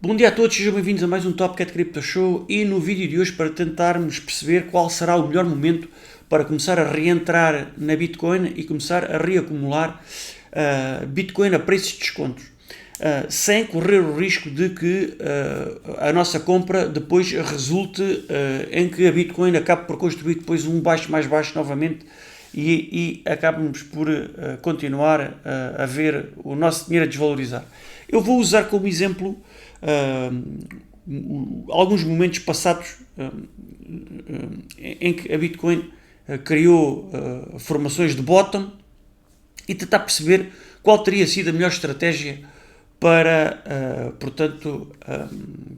Bom dia a todos, sejam bem-vindos a mais um Top Cat Crypto Show e no vídeo de hoje para tentarmos perceber qual será o melhor momento para começar a reentrar na Bitcoin e começar a reacumular Bitcoin a preços de descontos, sem correr o risco de que a nossa compra depois resulte em que a Bitcoin acabe por construir depois um baixo mais baixo novamente e acabamos por continuar a ver o nosso dinheiro a desvalorizar. Eu vou usar como exemplo alguns momentos passados em que a Bitcoin criou formações de bottom e tentar perceber qual teria sido a melhor estratégia para, portanto,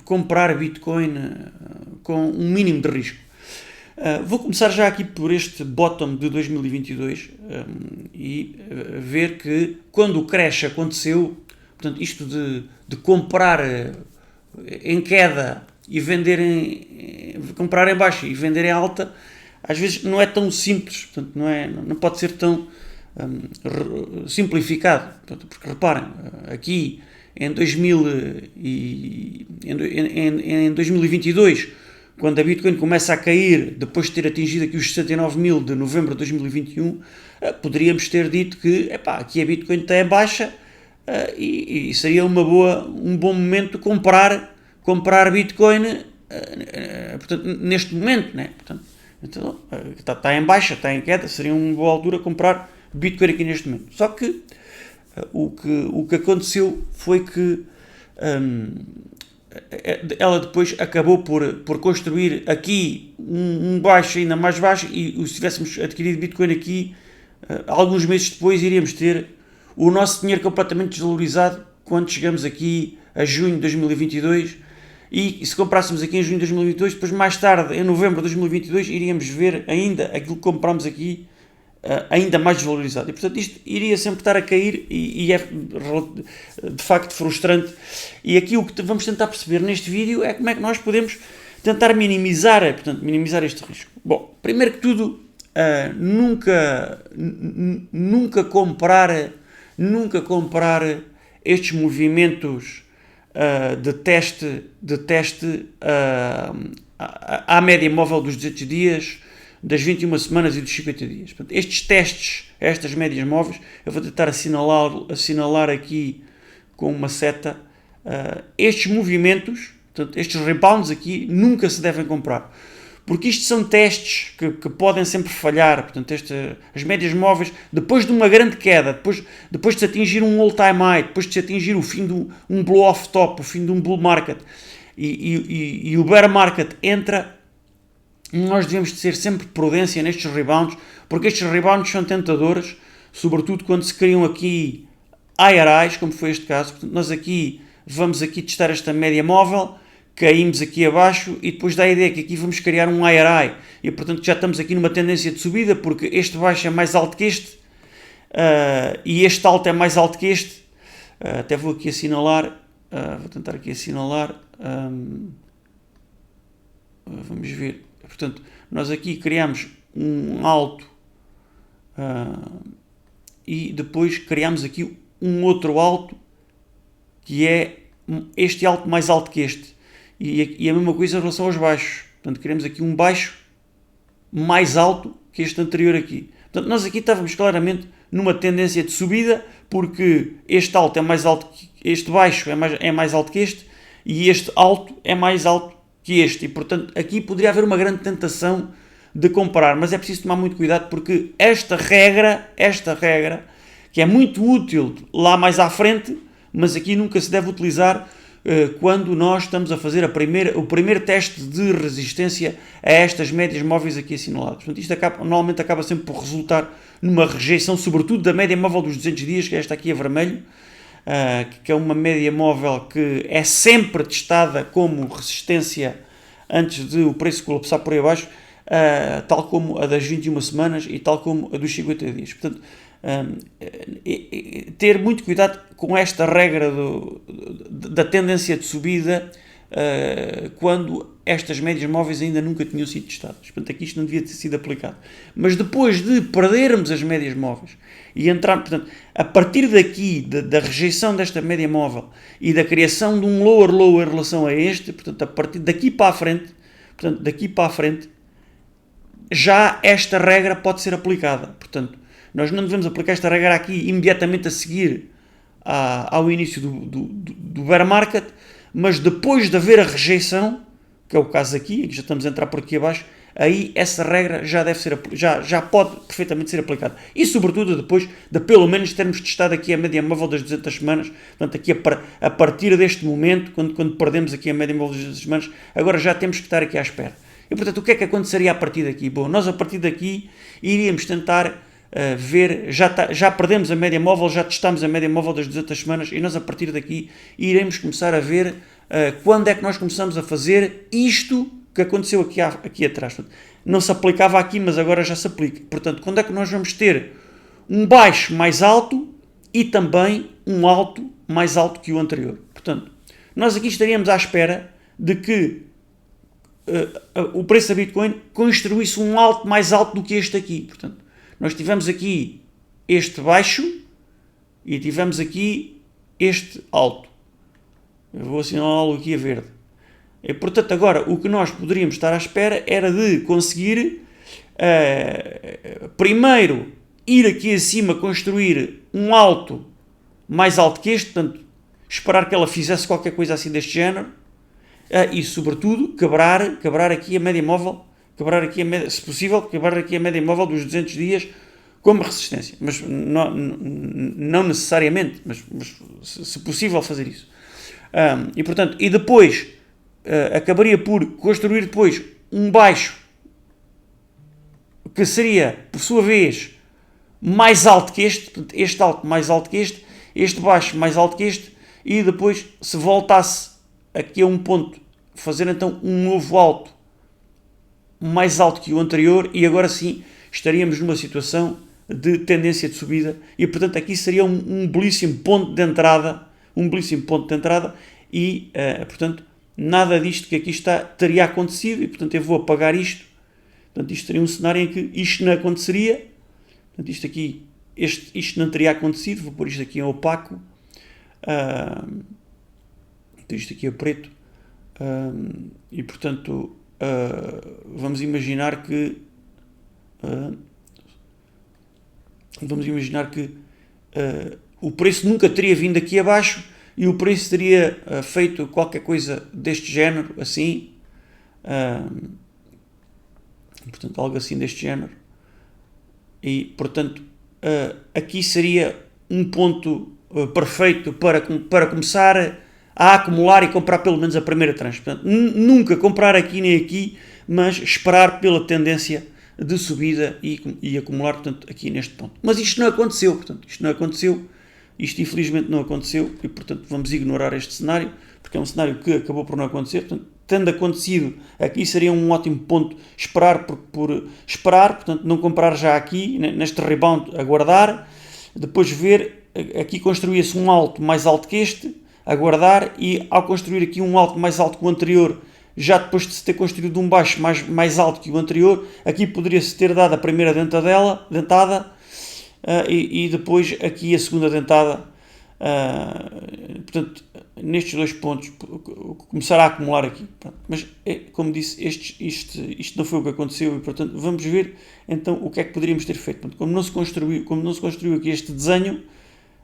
comprar Bitcoin com um mínimo de risco. Vou começar já aqui por este bottom de 2022 e ver que quando o crash aconteceu, portanto, isto de comprar em queda e vender comprar em baixa e vender em alta, às vezes não é tão simples, portanto, não pode ser tão simplificado, portanto, porque reparem, aqui em 2022, quando a Bitcoin começa a cair, depois de ter atingido aqui os 69 mil de novembro de 2021, poderíamos ter dito que aqui a Bitcoin está em baixa, e seria um bom momento de comprar Bitcoin, portanto, neste momento, né? Portanto, então, está em baixa, está em queda, seria uma boa altura comprar Bitcoin aqui neste momento. Só que o que aconteceu foi que ela depois acabou por construir aqui um baixo ainda mais baixo, e se tivéssemos adquirido Bitcoin aqui, alguns meses depois iríamos ter o nosso dinheiro completamente desvalorizado quando chegamos aqui a junho de 2022, e se comprássemos aqui em junho de 2022, depois mais tarde, em novembro de 2022, iríamos ver ainda aquilo que comprámos aqui ainda mais desvalorizado. E portanto isto iria sempre estar a cair e é de facto frustrante. E aqui o que vamos tentar perceber neste vídeo é como é que nós podemos tentar minimizar este risco. Bom, primeiro que tudo, nunca comprar estes movimentos de teste à média móvel dos 200 dias, das 21 semanas e dos 50 dias. Portanto, estes testes, estas médias móveis, eu vou tentar assinalar aqui com uma seta. Estes movimentos, portanto, estes rebounds aqui, nunca se devem comprar, porque isto são testes que podem sempre falhar. Portanto, as médias móveis, depois de uma grande queda, depois de se atingir um all-time high, depois de se atingir o fim de um blow-off top, o fim de um bull market, e o bear market entra, nós devemos ter sempre prudência nestes rebounds, porque estes rebounds são tentadores, sobretudo quando se criam aqui IRIs, como foi este caso. Portanto, nós vamos testar esta média móvel, caímos aqui abaixo e depois dá a ideia que aqui vamos criar um IRI e, portanto, já estamos aqui numa tendência de subida, porque este baixo é mais alto que este e este alto é mais alto que este. Até vou aqui assinalar, vou tentar aqui assinalar, vamos ver. Portanto, nós aqui criamos um alto e depois criamos aqui um outro alto, que é este alto mais alto que este. E a mesma coisa em relação aos baixos. Portanto, queremos aqui um baixo mais alto que este anterior aqui. Portanto, nós aqui estávamos claramente numa tendência de subida, porque este alto é mais alto que este, baixo é mais alto que este, e este alto é mais alto que este. E, portanto, aqui poderia haver uma grande tentação de comprar, mas é preciso tomar muito cuidado, porque esta regra, que é muito útil lá mais à frente, mas aqui nunca se deve utilizar quando nós estamos a fazer o primeiro teste de resistência a estas médias móveis aqui assinaladas. Portanto, isto normalmente acaba sempre por resultar numa rejeição, sobretudo da média móvel dos 200 dias, que é esta aqui a vermelho, que é uma média móvel que é sempre testada como resistência antes de o preço colapsar por aí abaixo, tal como a das 21 semanas e tal como a dos 50 dias. Portanto, ter muito cuidado com esta regra da tendência de subida, quando estas médias móveis ainda nunca tinham sido testadas. Portanto, aqui isto não devia ter sido aplicado. Mas depois de perdermos as médias móveis e entrar, portanto, a partir daqui, da rejeição desta média móvel e da criação de um lower low em relação a este, portanto, a partir daqui para a frente, já esta regra pode ser aplicada. Portanto, nós não devemos aplicar esta regra aqui imediatamente a seguir ao início do bear market, mas depois de haver a rejeição, que é o caso aqui, em que já estamos a entrar por aqui abaixo, aí essa regra já pode perfeitamente ser aplicada. E sobretudo depois de pelo menos termos testado aqui a média móvel das 200 semanas, portanto aqui a partir deste momento, quando perdemos aqui a média móvel das 200 semanas, agora já temos que estar aqui à espera. E portanto o que é que aconteceria a partir daqui? Bom, nós a partir daqui iríamos tentar ver, já perdemos a média móvel, já testámos a média móvel das 200 semanas e nós a partir daqui iremos começar a ver quando é que nós começamos a fazer isto que aconteceu aqui atrás. Portanto, não se aplicava aqui, mas agora já se aplica. Portanto, quando é que nós vamos ter um baixo mais alto e também um alto mais alto que o anterior? Portanto, nós aqui estaríamos à espera de que o preço da Bitcoin construísse um alto mais alto do que este aqui. Portanto, nós tivemos aqui este baixo e tivemos aqui este alto. Eu vou assinalá-lo aqui a verde. E, portanto, agora o que nós poderíamos estar à espera era de conseguir primeiro ir aqui acima, construir um alto mais alto que este, portanto, esperar que ela fizesse qualquer coisa assim deste género e, sobretudo, quebrar aqui a média móvel, se possível, quebrar aqui a média móvel dos 200 dias como resistência. Mas não necessariamente, mas se possível fazer isso. E, portanto, e depois acabaria por construir depois um baixo que seria, por sua vez, mais alto que este, portanto, este alto mais alto que este baixo mais alto que este, e depois, se voltasse aqui a um ponto, fazer então um novo alto mais alto que o anterior, e agora sim estaríamos numa situação de tendência de subida, e portanto aqui seria um belíssimo ponto de entrada, e portanto nada disto que aqui está teria acontecido, e portanto eu vou apagar isto. Portanto, isto seria um cenário em que isto não aconteceria. Portanto, isto não teria acontecido. Vou pôr isto aqui em opaco. Isto aqui é preto. E portanto vamos imaginar que o preço nunca teria vindo aqui abaixo e o preço teria feito qualquer coisa deste género, assim, portanto, algo assim deste género, e, portanto, aqui seria um ponto perfeito para começar a acumular e comprar pelo menos a primeira tranche. Portanto, nunca comprar aqui nem aqui, mas esperar pela tendência de subida e acumular, portanto, aqui neste ponto. Mas isto não aconteceu, isto infelizmente não aconteceu e, portanto, vamos ignorar este cenário, porque é um cenário que acabou por não acontecer. Portanto, tendo acontecido, aqui seria um ótimo ponto esperar, portanto, não comprar já aqui, neste rebound, aguardar, depois ver, aqui construía-se um alto mais alto que este, aguardar, e ao construir aqui um alto mais alto que o anterior, já depois de se ter construído um baixo mais alto que o anterior, aqui poderia-se ter dado a primeira dentada, e depois aqui a segunda dentada, portanto, nestes dois pontos, começar a acumular aqui. Mas, como disse, isto não foi o que aconteceu e, portanto, vamos ver então o que é que poderíamos ter feito. Portanto, como não se construiu aqui este desenho,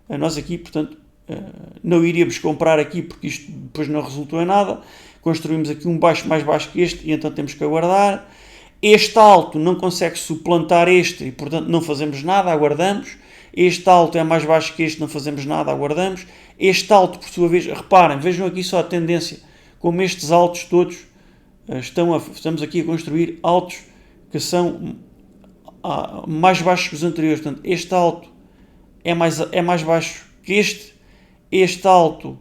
nós aqui, portanto, não iríamos comprar aqui porque isto depois não resultou em nada. Construímos aqui um baixo mais baixo que este e então temos que aguardar. Este alto não consegue suplantar este e, portanto, não fazemos nada, aguardamos. Este alto é mais baixo que este, não fazemos nada, aguardamos. Este alto, por sua vez, reparem, vejam aqui só a tendência, como estes altos todos estamos aqui a construir altos que são mais baixos que os anteriores. Portanto, este alto é mais baixo que este alto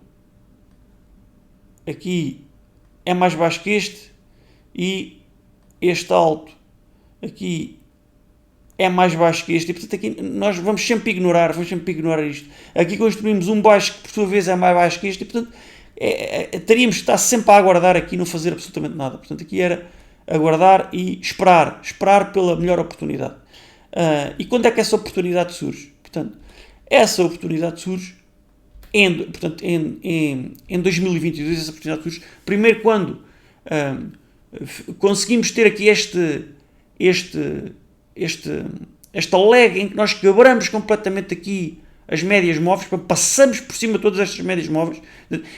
aqui é mais baixo que este, e este alto aqui é mais baixo que este, e portanto aqui nós vamos sempre ignorar isto. Aqui construímos um baixo que por sua vez é mais baixo que este, e portanto teríamos que estar sempre a aguardar aqui e não fazer absolutamente nada. Portanto, aqui era aguardar e esperar pela melhor oportunidade. E quando é que essa oportunidade surge? Portanto, essa oportunidade surge em 2022, essa oportunidade surge primeiro quando conseguimos ter aqui esta leg em que nós quebramos completamente aqui as médias móveis, passamos por cima de todas estas médias móveis.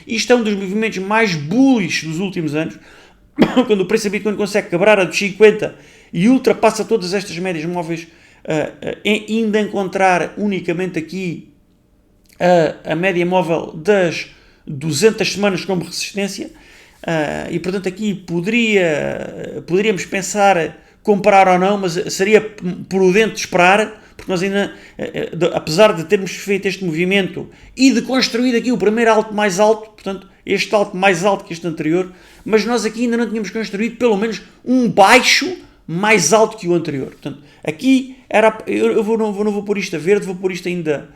Isto é um dos movimentos mais bullish dos últimos anos, quando o preço da Bitcoin consegue quebrar a dos 50 e ultrapassa todas estas médias móveis, ainda encontrar unicamente aqui a média móvel das 200 semanas como resistência, e portanto aqui poderíamos pensar comprar ou não, mas seria prudente esperar, porque nós ainda, apesar de termos feito este movimento e de construir aqui o primeiro alto mais alto, portanto este alto mais alto que este anterior, mas nós aqui ainda não tínhamos construído pelo menos um baixo mais alto que o anterior. Portanto, aqui eu não vou pôr isto a verde, vou pôr isto ainda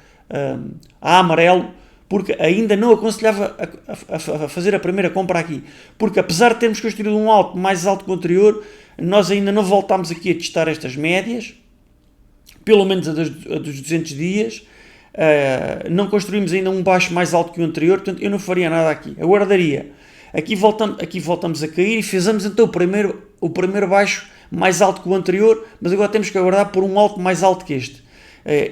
a amarelo, porque ainda não aconselhava a fazer a primeira compra aqui, porque apesar de termos construído um alto mais alto que o anterior, nós ainda não voltámos aqui a testar estas médias, pelo menos a dos 200 dias, não construímos ainda um baixo mais alto que o anterior, portanto eu não faria nada aqui, aguardaria. Aqui voltamos a cair e fizemos então o primeiro baixo mais alto que o anterior, mas agora temos que aguardar por um alto mais alto que este.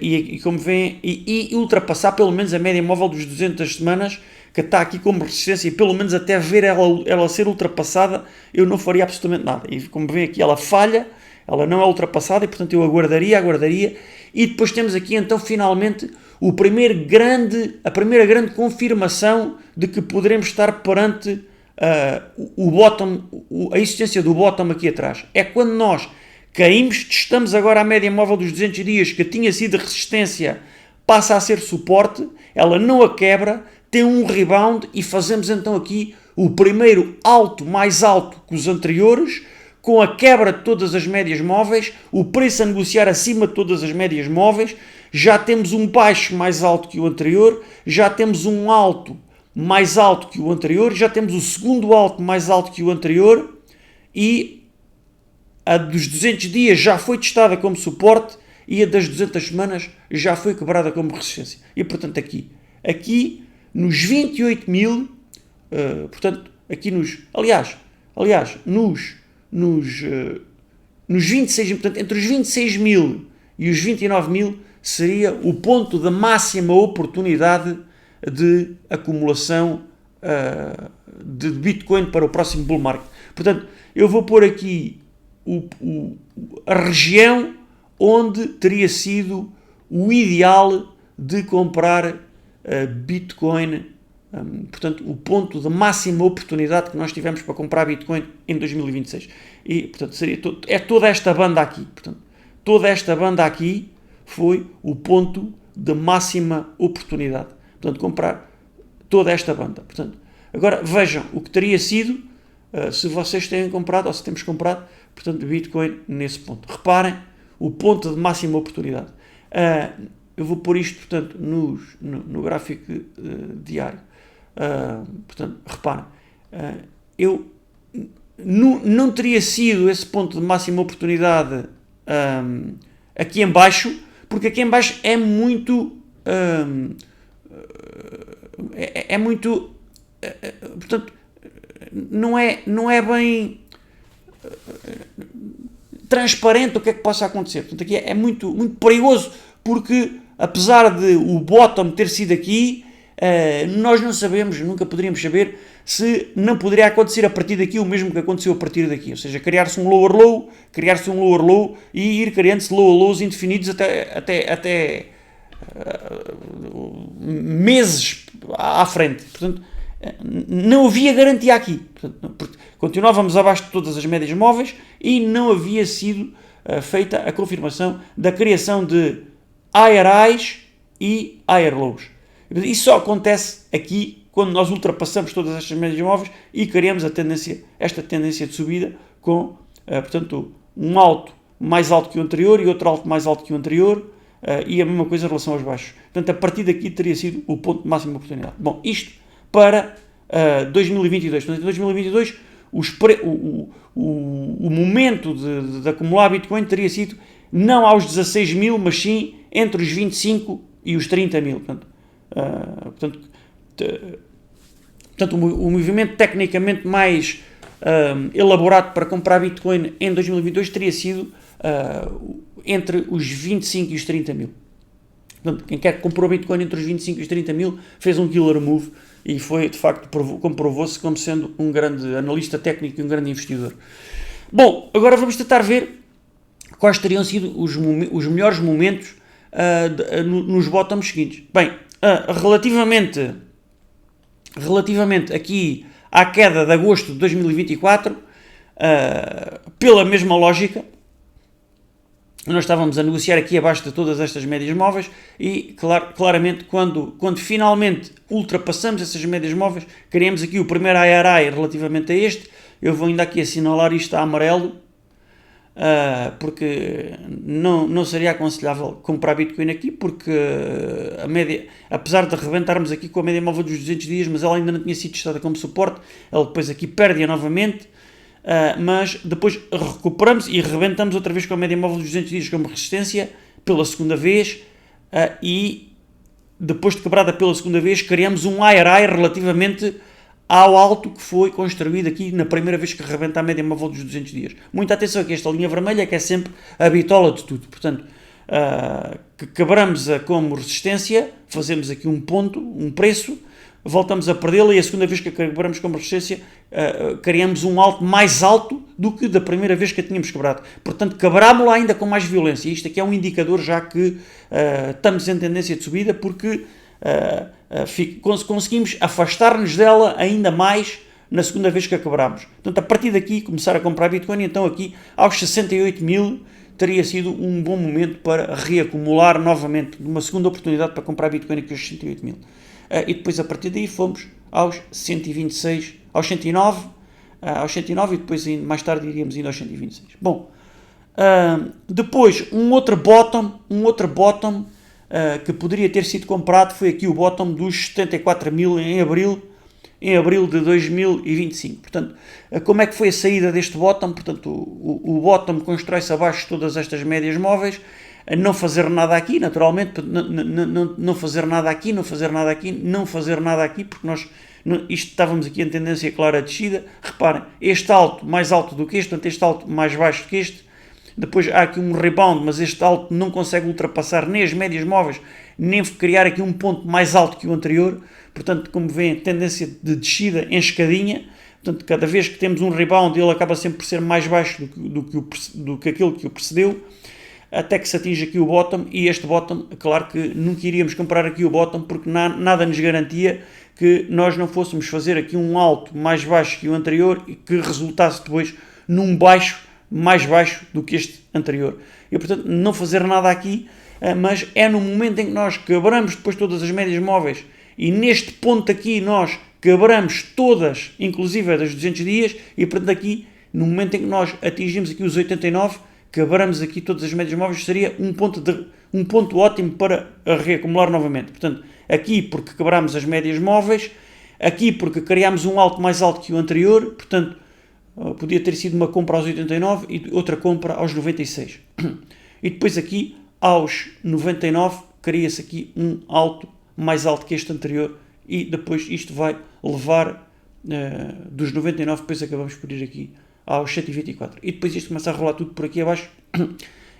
E como veem, e ultrapassar pelo menos a média móvel dos 200 semanas, que está aqui como resistência, e pelo menos até ver ela ser ultrapassada, eu não faria absolutamente nada. E como veem aqui, ela falha, ela não é ultrapassada, e portanto eu aguardaria, e depois temos aqui então finalmente a primeira grande confirmação de que poderemos estar perante o bottom, a existência do bottom aqui atrás. É quando nós caímos, testamos agora a média móvel dos 200 dias, que tinha sido resistência, passa a ser suporte, ela não a quebra, tem um rebound e fazemos então aqui o primeiro alto mais alto que os anteriores, com a quebra de todas as médias móveis, o preço a negociar acima de todas as médias móveis, já temos um baixo mais alto que o anterior, já temos um alto mais alto que o anterior, já temos o segundo alto mais alto que o anterior, e a dos 200 dias já foi testada como suporte e a das 200 semanas já foi quebrada como resistência. E portanto aqui nos 28 mil, portanto aqui nos 26, portanto entre os 26 mil e os 29 mil seria o ponto de máxima oportunidade de acumulação de Bitcoin para o próximo bull market. Portanto, eu vou pôr aqui a região onde teria sido o ideal de comprar Bitcoin, portanto, o ponto de máxima oportunidade que nós tivemos para comprar Bitcoin em 2026. E, portanto, seria toda esta banda aqui. Portanto, toda esta banda aqui foi o ponto de máxima oportunidade. Portanto, comprar toda esta banda. Portanto, agora vejam o que teria sido se vocês têm comprado, ou se temos comprado, portanto, Bitcoin nesse ponto. Reparem o ponto de máxima oportunidade. Eu vou pôr isto, portanto, no gráfico diário. Portanto, reparem, não teria sido esse ponto de máxima oportunidade aqui em baixo, porque aqui em baixo é muito portanto, não é bem transparente o que é que possa acontecer. Portanto, aqui é muito, muito perigoso, porque apesar de o bottom ter sido aqui, nós não sabemos, nunca poderíamos saber se não poderia acontecer a partir daqui o mesmo que aconteceu a partir daqui, ou seja, criar-se um lower low e ir criando-se lower lows indefinidos até meses à frente. Portanto, não havia garantia aqui. Portanto, continuávamos abaixo de todas as médias móveis e não havia sido feita a confirmação da criação de higher highs e higher lows. Isso só acontece aqui quando nós ultrapassamos todas estas médias móveis e criamos esta tendência de subida com, portanto, um alto mais alto que o anterior e outro alto mais alto que o anterior, e a mesma coisa em relação aos baixos. Portanto, a partir daqui teria sido o ponto de máxima oportunidade. Bom, isto para 2022. Portanto, em 2022, o momento de acumular Bitcoin teria sido não aos 16 mil, mas sim entre os 25 e os 30 mil. Portanto, o movimento tecnicamente mais elaborado para comprar Bitcoin em 2022 teria sido entre os 25 e os 30 mil. Portanto, quem quer que comprou Bitcoin entre os 25 e os 30 mil fez um killer move e foi, de facto, comprovou-se como sendo um grande analista técnico e um grande investidor. Bom, agora vamos tentar ver quais teriam sido os melhores momentos nos bottoms seguintes. Bem, relativamente aqui à queda de agosto de 2024, pela mesma lógica, nós estávamos a negociar aqui abaixo de todas estas médias móveis e, claramente, quando finalmente ultrapassamos essas médias móveis, criamos aqui o primeiro IRI relativamente a este. Eu vou ainda aqui assinalar isto a amarelo, porque não seria aconselhável comprar Bitcoin aqui, porque a média, apesar de arrebentarmos aqui com a média móvel dos 200 dias, mas ela ainda não tinha sido testada como suporte, ela depois aqui perde-a novamente, mas depois recuperamos e arrebentamos outra vez com a média móvel dos 200 dias como resistência pela segunda vez, e depois de quebrada pela segunda vez criamos um IRI relativamente ao alto que foi construído aqui na primeira vez que arrebenta a média móvel dos 200 dias. Muita atenção aqui, esta linha vermelha que é sempre a bitola de tudo. Portanto, que quebramos-a como resistência, fazemos aqui um ponto, um preço, voltamos a perdê-la e a segunda vez que a quebramos como resistência, criamos um alto mais alto do que da primeira vez que a tínhamos quebrado. Portanto, quebrámos-la ainda com mais violência. Isto aqui é um indicador já que estamos em tendência de subida, porque conseguimos afastar-nos dela ainda mais na segunda vez que a quebramos. Portanto, a partir daqui, começar a comprar Bitcoin, então aqui aos 68 mil teria sido um bom momento para reacumular novamente, uma segunda oportunidade para comprar Bitcoin aqui aos 68 mil. E depois, a partir daí, fomos aos 126, aos 109, e depois mais tarde iríamos indo aos 126. Bom, depois um outro bottom que poderia ter sido comprado foi aqui o bottom dos 74 mil em abril de 2025. Portanto, como é que foi a saída deste bottom? Portanto, o bottom constrói-se abaixo de todas estas médias móveis, não fazer nada aqui, naturalmente, não fazer nada aqui, porque isto estávamos aqui em tendência clara de descida. Reparem, este alto mais alto do que este, portanto este alto mais baixo do que este. Depois há aqui um rebound, mas este alto não consegue ultrapassar nem as médias móveis, nem criar aqui um ponto mais alto que o anterior. Portanto, como veem, tendência de descida em escadinha. Portanto, cada vez que temos um rebound, ele acaba sempre por ser mais baixo do que aquele que o precedeu, até que se atinge aqui o bottom. E este bottom, claro que nunca iríamos comprar aqui o bottom, porque nada nos garantia que nós não fôssemos fazer aqui um alto mais baixo que o anterior e que resultasse depois num baixo mais baixo do que este anterior. E, portanto, não fazer nada aqui, mas é no momento em que nós quebramos depois todas as médias móveis e neste ponto aqui nós quebramos todas, inclusive das 200 dias, e, portanto, aqui, no momento em que nós atingimos aqui os 89, quebramos aqui todas as médias móveis, seria um ponto ótimo para reacumular novamente. Portanto, aqui porque quebramos as médias móveis, aqui porque criámos um alto mais alto que o anterior, portanto, podia ter sido uma compra aos 89 e outra compra aos 96. E depois aqui, aos 99, cria-se aqui um alto mais alto que este anterior e depois isto vai levar dos 99, depois acabamos por ir aqui aos 124. E depois isto começa a rolar tudo por aqui abaixo.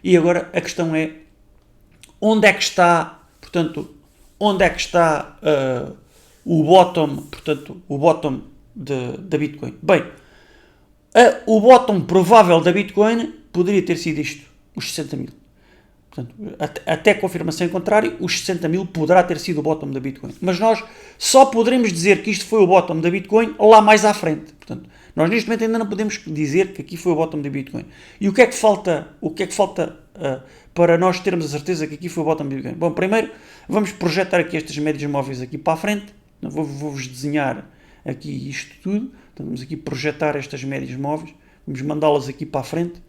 E agora a questão é, onde é que está o bottom da Bitcoin? Bem, o bottom provável da Bitcoin poderia ter sido isto, os 60 mil. Portanto, até confirmação em contrário, os 60 mil poderá ter sido o bottom da Bitcoin. Mas nós só poderemos dizer que isto foi o bottom da Bitcoin lá mais à frente. Portanto, nós neste momento ainda não podemos dizer que aqui foi o bottom da Bitcoin. E o que é que falta para nós termos a certeza que aqui foi o bottom da Bitcoin? Bom, primeiro vamos projetar aqui estas médias móveis aqui para a frente. Vou-vos desenhar aqui isto tudo. Então vamos aqui projetar estas médias móveis, vamos mandá-las aqui para a frente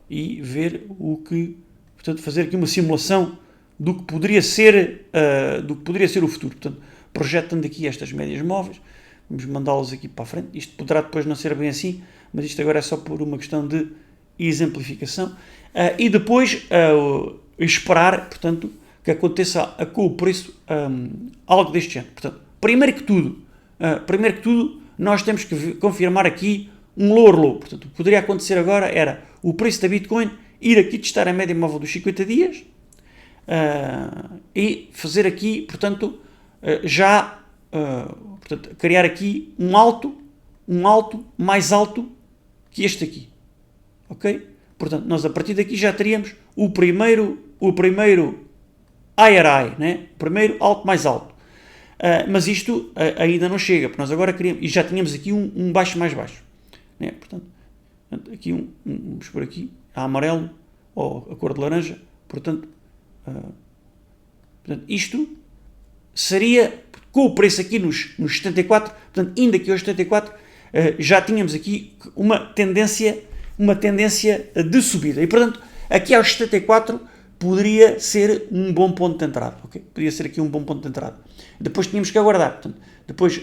e ver portanto, fazer aqui uma simulação do que poderia ser o futuro. Portanto, projetando aqui estas médias móveis, vamos mandá-las aqui para a frente. Isto poderá depois não ser bem assim, mas isto agora é só por uma questão de exemplificação. E depois esperar, portanto, que aconteça com o preço algo deste género. Portanto, primeiro que tudo, nós temos que confirmar aqui um lower low. Portanto, o que poderia acontecer agora era o preço da Bitcoin ir aqui testar a média móvel dos 50 dias e fazer aqui, portanto, portanto, criar aqui um alto mais alto que este aqui. Ok? Portanto, nós a partir daqui já teríamos o primeiro IRI, né? O primeiro alto mais alto. Mas isto ainda não chega, porque nós agora queríamos, e já tínhamos aqui um baixo mais baixo. Né? Portanto, aqui vamos por aqui, a amarelo, ou a cor de laranja, portanto, isto seria, com o preço aqui nos 74, portanto, indo aqui aos 74, já tínhamos aqui uma tendência de subida, e portanto, aqui aos 74 poderia ser um bom ponto de entrada, ok? Poderia ser aqui um bom ponto de entrada. Depois tínhamos que aguardar, portanto, depois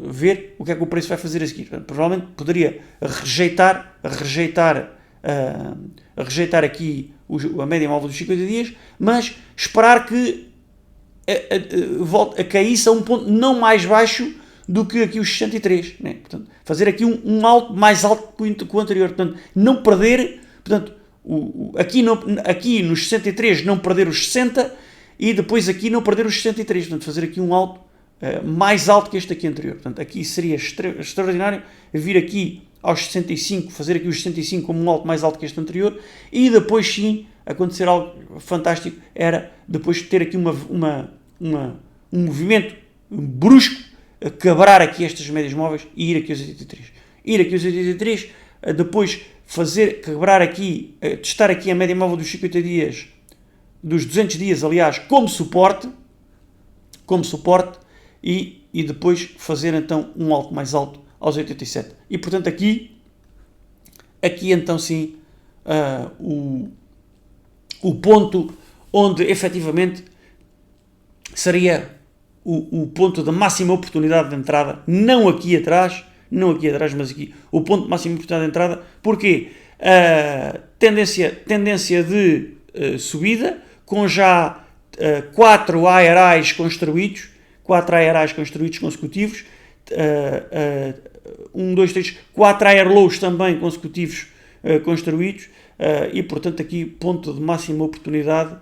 ver o que é que o preço vai fazer a seguir. Portanto, provavelmente poderia rejeitar aqui a média móvel dos 50 dias, mas esperar que caísse a um ponto não mais baixo do que aqui os 63, né? Portanto, fazer aqui um alto mais alto que o anterior, portanto, não perder, portanto, aqui nos 63 não perder os 60 e depois aqui não perder os 63, portanto, fazer aqui um alto mais alto que este aqui anterior. Portanto, aqui seria extraordinário vir aqui aos 65, fazer aqui os 65 como um alto mais alto que este anterior, e depois sim acontecer algo fantástico, era depois ter aqui um movimento brusco, quebrar aqui estas médias móveis e ir aqui aos 83. Ir aqui aos 83, depois quebrar aqui, testar aqui a média móvel dos 50 dias, dos 200 dias, aliás, como suporte, e depois fazer então um alto mais alto aos 87. E portanto aqui então sim, o ponto onde efetivamente seria o ponto da máxima oportunidade de entrada, não aqui atrás, mas aqui, o ponto de máxima oportunidade de entrada. Porquê? Tendência de subida, com já 4 IRIs construídos consecutivos, 1, 2, 3, 4 IR lows também consecutivos construídos, e portanto aqui ponto de máxima oportunidade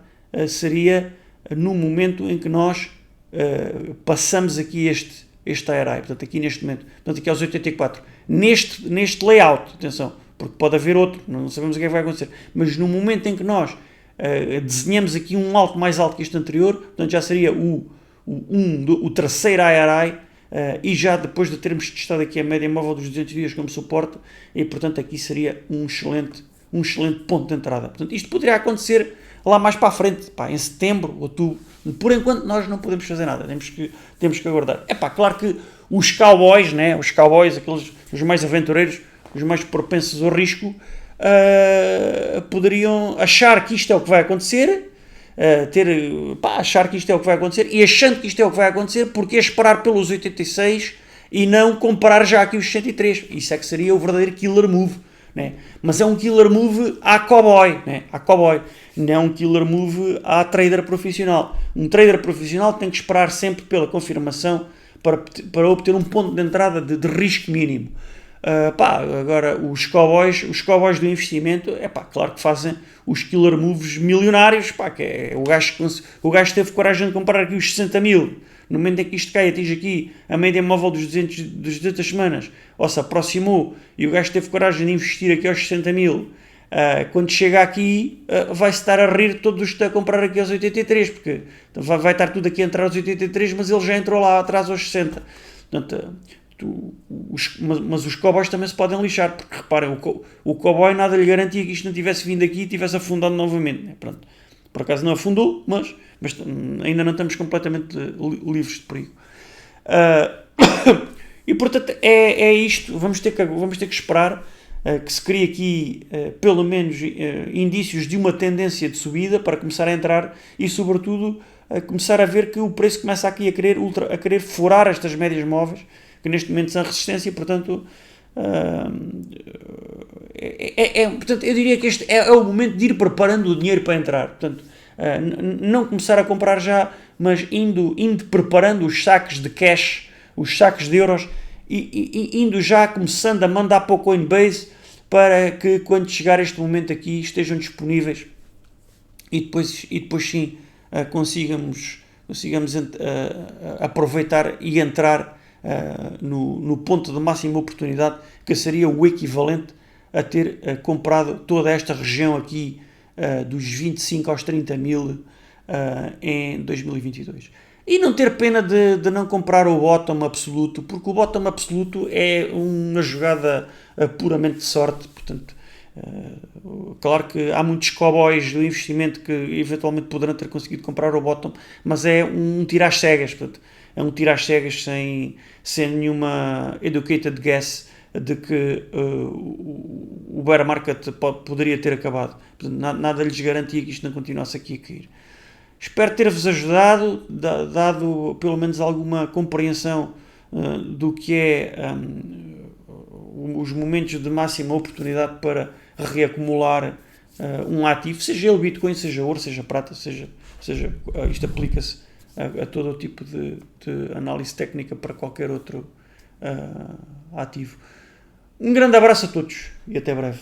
seria no momento em que nós passamos aqui este IRI, portanto aqui neste momento, portanto aqui aos 84, neste layout, atenção, porque pode haver outro, não sabemos o que é que vai acontecer, mas no momento em que nós desenhamos aqui um alto mais alto que este anterior, portanto já seria o terceiro IRI, e já depois de termos testado aqui a média móvel dos 200 dias como suporte, e portanto aqui seria um excelente ponto de entrada. Portanto, isto poderia acontecer lá mais para a frente, em setembro, outubro. Por enquanto nós não podemos fazer nada, temos que aguardar. Claro que os cowboys, aqueles os mais aventureiros, os mais propensos ao risco, poderiam achar que isto é o que vai acontecer, achar que isto é o que vai acontecer, e achando que isto é o que vai acontecer, porque esperar pelos 86 e não comparar já aqui os 63. Isso é que seria o verdadeiro killer move, né? Mas é um killer move à cowboy, né? Não é um killer move à trader profissional. Um trader profissional tem que esperar sempre pela confirmação para obter um ponto de entrada de risco mínimo. Agora os cowboys do investimento, claro que fazem os killer moves milionários, que é o gajo teve coragem de comprar aqui os 60 mil, no momento em que isto cai, atinge aqui a média móvel dos 200 semanas, ou se aproximou, e o gajo teve coragem de investir aqui aos 60 mil, quando chega aqui, vai-se estar a rir todos os que estão a comprar aqui aos 83, porque vai estar tudo aqui a entrar aos 83, mas ele já entrou lá atrás aos 60. Portanto, mas os cowboys também se podem lixar, porque reparem, o cowboy nada lhe garantia que isto não tivesse vindo aqui e tivesse afundado novamente, né? Pronto. Por acaso não afundou, mas ainda não estamos completamente livres de perigo. E portanto é isto, vamos ter que esperar que se crie aqui pelo menos indícios de uma tendência de subida para começar a entrar, e sobretudo começar a ver que o preço começa aqui a querer furar estas médias móveis, que neste momento são resistência, portanto, portanto, eu diria que este é o momento de ir preparando o dinheiro para entrar. Portanto, não começar a comprar já, mas indo preparando os saques de cash, os saques de euros, e indo já começando a mandar para o Coinbase para que quando chegar este momento aqui estejam disponíveis e depois sim consigamos aproveitar e entrar no ponto de máxima oportunidade, que seria o equivalente a ter comprado toda esta região aqui dos 25 aos 30 mil em 2022. E não ter pena de não comprar o bottom absoluto, porque o bottom absoluto é uma jogada puramente de sorte. Portanto, claro que há muitos cowboys do investimento que eventualmente poderão ter conseguido comprar o bottom, mas é um tiro às cegas. Portanto, é um tiro às cegas sem nenhuma educated guess de que o bear market poderia ter acabado. Portanto, nada lhes garantia que isto não continuasse aqui a cair. Espero ter-vos ajudado, dado pelo menos alguma compreensão do que é os momentos de máxima oportunidade para reacumular um ativo, seja ele Bitcoin, seja ouro, seja prata, seja isto aplica-se a todo o tipo de análise técnica para qualquer outro ativo. Um grande abraço a todos e até breve.